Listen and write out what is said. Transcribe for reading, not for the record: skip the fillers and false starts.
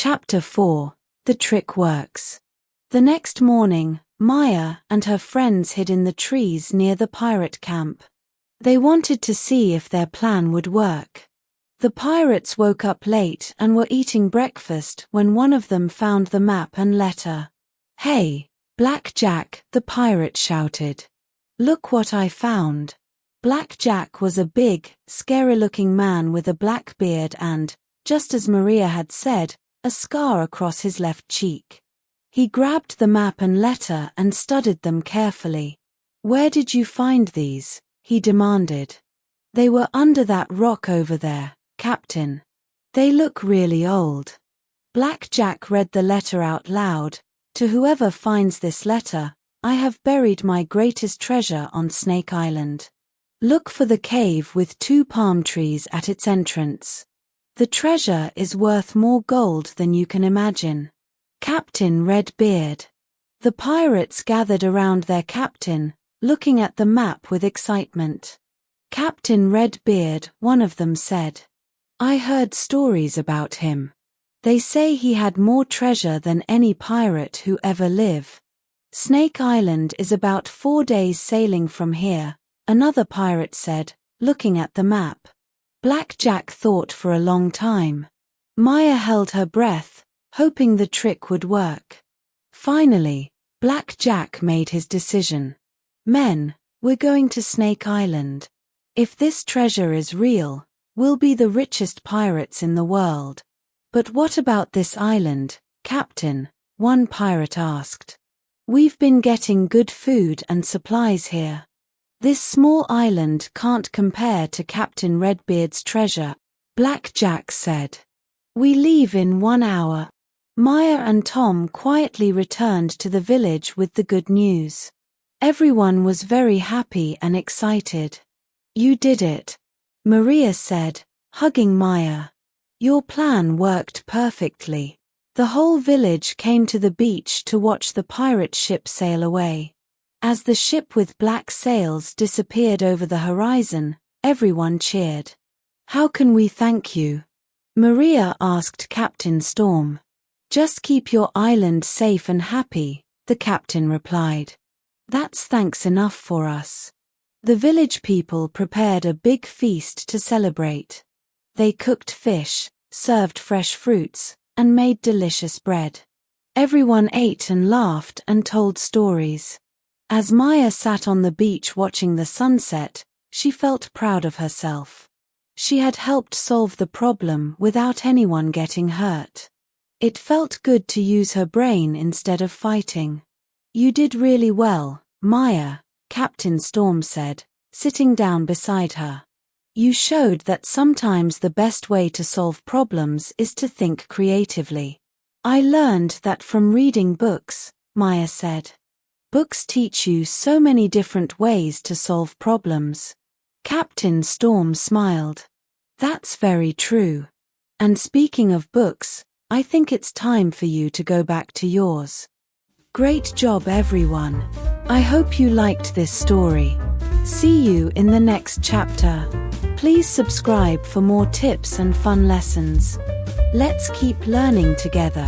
Chapter 4. The Trick Works. The next morning, Maya and her friends hid in the trees near the pirate camp. They wanted to see if their plan would work. The pirates woke up late and were eating breakfast when one of them found the map and letter. "Hey, Black Jack," the pirate shouted. "Look what I found." Black Jack was a big, scary-looking man with a black beard and, just as Maria had said, a scar across his left cheek. He grabbed the map and letter and studied them carefully. "Where did you find these?" he demanded. "They were under that rock over there, Captain. They look really old." Black Jack read the letter out loud. "To whoever finds this letter, I have buried my greatest treasure on Snake Island. Look for the cave with 2 palm trees at its entrance. The treasure is worth more gold than you can imagine. Captain Redbeard." The pirates gathered around their captain, looking at the map with excitement. "Captain Redbeard," one of them said. "I heard stories about him. They say he had more treasure than any pirate who ever lived. Snake Island is about 4 days sailing from here," another pirate said, looking at the map. Black Jack thought for a long time. Maya held her breath, hoping the trick would work. Finally, Black Jack made his decision. "Men, we're going to Snake Island. If this treasure is real, we'll be the richest pirates in the world." "But what about this island, Captain?" one pirate asked. "We've been getting good food and supplies here. This small island can't compare to Captain Redbeard's treasure," Black Jack said. "We leave in 1 hour." Maya and Tom quietly returned to the village with the good news. Everyone was very happy and excited. "You did it," Maria said, hugging Maya. "Your plan worked perfectly." The whole village came to the beach to watch the pirate ship sail away. As the ship with black sails disappeared over the horizon, everyone cheered. "How can we thank you?" Maria asked Captain Storm. "Just keep your island safe and happy," the captain replied. "That's thanks enough for us." The village people prepared a big feast to celebrate. They cooked fish, served fresh fruits, and made delicious bread. Everyone ate and laughed and told stories. As Maya sat on the beach watching the sunset, she felt proud of herself. She had helped solve the problem without anyone getting hurt. It felt good to use her brain instead of fighting. "You did really well, Maya," Captain Storm said, sitting down beside her. "You showed that sometimes the best way to solve problems is to think creatively." "I learned that from reading books," Maya said. "Books teach you so many different ways to solve problems." Captain Storm smiled. "That's very true. And speaking of books, I think it's time for you to go back to yours." Great job, everyone. I hope you liked this story. See you in the next chapter. Please subscribe for more tips and fun lessons. Let's keep learning together.